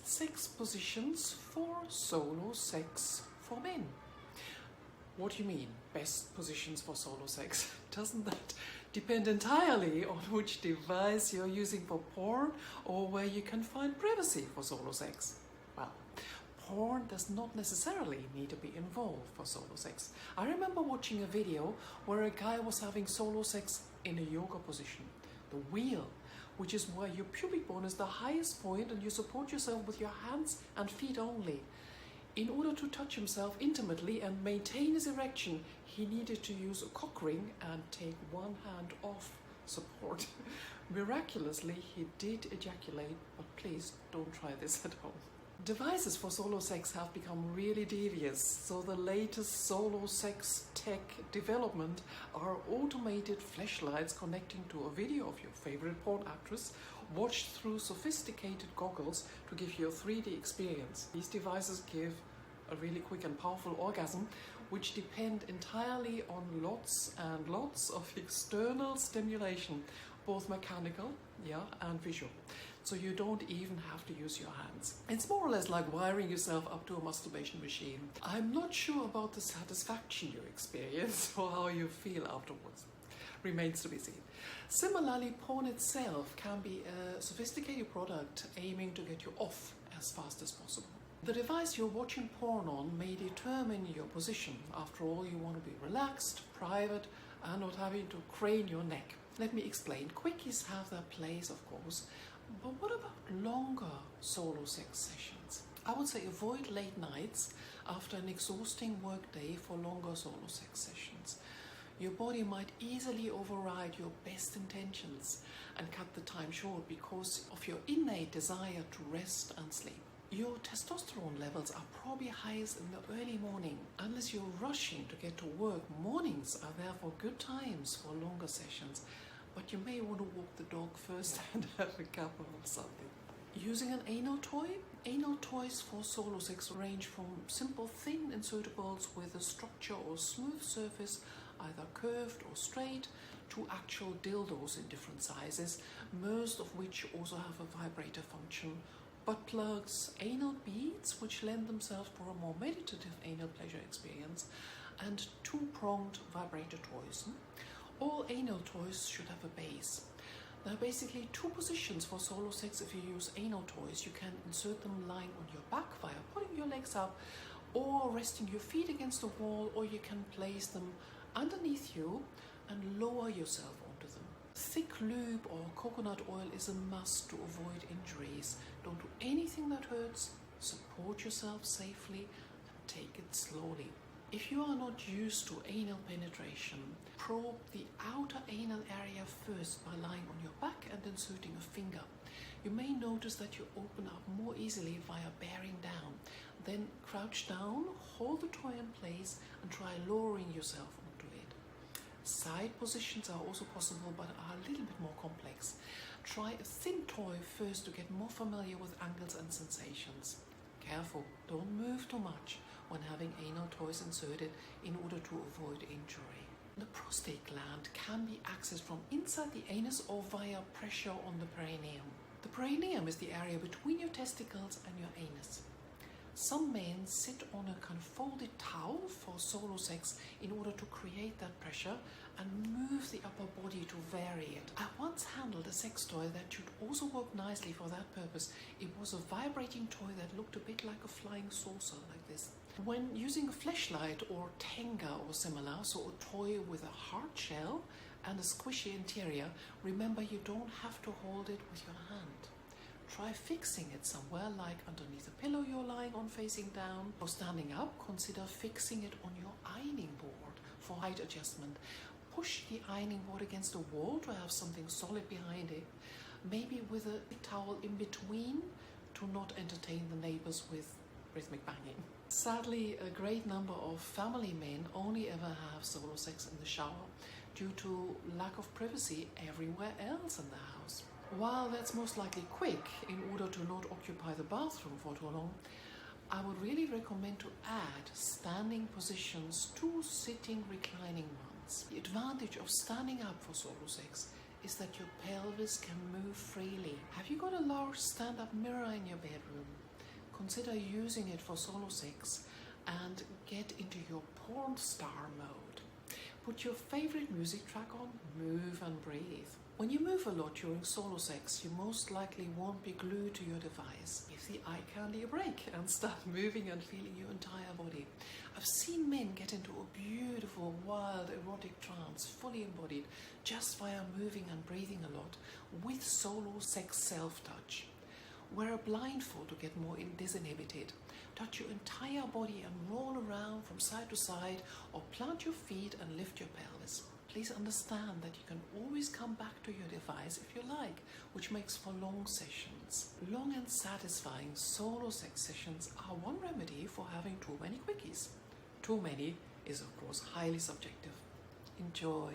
6 positions for solo sex for men. What do you mean, best positions for solo sex? Doesn't that depend entirely on which device you're using for porn or where you can find privacy for solo sex? Well, porn does not necessarily need to be involved for solo sex. I remember watching a video where a guy was having solo sex in a yoga position, the wheel, which is where your pubic bone is the highest point and you support yourself with your hands and feet only. In order to touch himself intimately and maintain his erection, he needed to use a cock ring and take one hand off support. Miraculously, he did ejaculate, but please don't try this at home. Devices for solo sex have become really devious, so the latest solo sex tech development are automated flashlights connecting to a video of your favorite porn actress, watched through sophisticated goggles to give you a 3D experience. These devices give a really quick and powerful orgasm, which depend entirely on lots and lots of external stimulation, both mechanical, and visual. So you don't even have to use your hands. It's more or less like wiring yourself up to a masturbation machine. I'm not sure about the satisfaction you experience or how you feel afterwards. Remains to be seen. Similarly, porn itself can be a sophisticated product aiming to get you off as fast as possible. The device you're watching porn on may determine your position. After all, you want to be relaxed, private, and not having to crane your neck. Let me explain. Quickies have their place, of course, but what about longer solo sex sessions? I would say avoid late nights after an exhausting work day for longer solo sex sessions. Your body might easily override your best intentions and cut the time short because of your innate desire to rest and sleep. Your testosterone levels are probably highest in the early morning. Unless you're rushing to get to work, mornings are therefore good times for longer sessions, but you may want to walk the dog first and have a cup of something. Using an anal toy? Anal toys for solo sex range from simple thin insertables with a structure or smooth surface, either curved or straight, to actual dildos in different sizes, most of which also have a vibrator function, butt plugs, anal beads, which lend themselves for a more meditative anal pleasure experience, and two-pronged vibrator toys. All anal toys should have a base. There are basically 2 positions for solo sex if you use anal toys. You can insert them lying on your back via putting your legs up or resting your feet against the wall, or you can place them underneath you and lower yourself onto them. Thick lube or coconut oil is a must to avoid injuries. Don't do anything that hurts, support yourself safely and take it slowly. If you are not used to anal penetration, probe the outer anal area first by lying on your back and inserting a finger. You may notice that you open up more easily via bearing down. Then crouch down, hold the toy in place and try lowering yourself onto it. Side positions are also possible but are a little bit more complex. Try a thin toy first to get more familiar with angles and sensations. Careful, don't move too much when having anal toys inserted in order to avoid injury. The prostate gland can be accessed from inside the anus or via pressure on the perineum. The perineum is the area between your testicles and your anus. Some men sit on a kind of folded towel for solo sex in order to create that pressure and move the upper body to vary it. I once handled a sex toy that should also work nicely for that purpose. It was a vibrating toy that looked a bit like a flying saucer, like this. When using a fleshlight or Tenga or similar, so a toy with a hard shell and a squishy interior, remember you don't have to hold it with your hand. Try fixing it somewhere, like underneath a pillow you're lying on facing down, or standing up. Consider fixing it on your ironing board for height adjustment. Push the ironing board against the wall to have something solid behind it, maybe with a towel in between to not entertain the neighbors with rhythmic banging. Sadly, a great number of family men only ever have solo sex in the shower due to lack of privacy everywhere else in the house. While that's most likely quick in order to not occupy the bathroom for too long, I would really recommend to add standing positions to sitting reclining ones. The advantage of standing up for solo sex is that your pelvis can move freely. Have you got a large stand-up mirror in your bedroom? consider using it for solo sex and get into your porn star mode. Put your favorite music track on, move and breathe. When you move a lot during solo sex, you most likely won't be glued to your device. Give the eye candy a break and start moving and feeling your entire body. I've seen men get into a beautiful, wild, erotic trance, fully embodied, just via moving and breathing a lot, with solo sex self-touch. Wear a blindfold to get more disinhibited. Touch your entire body and roll around from side to side, or plant your feet and lift your pelvis. Please understand that you can always come back to your device if you like, which makes for long sessions. Long and satisfying solo sex sessions are one remedy for having too many quickies. Too many is of course highly subjective. Enjoy.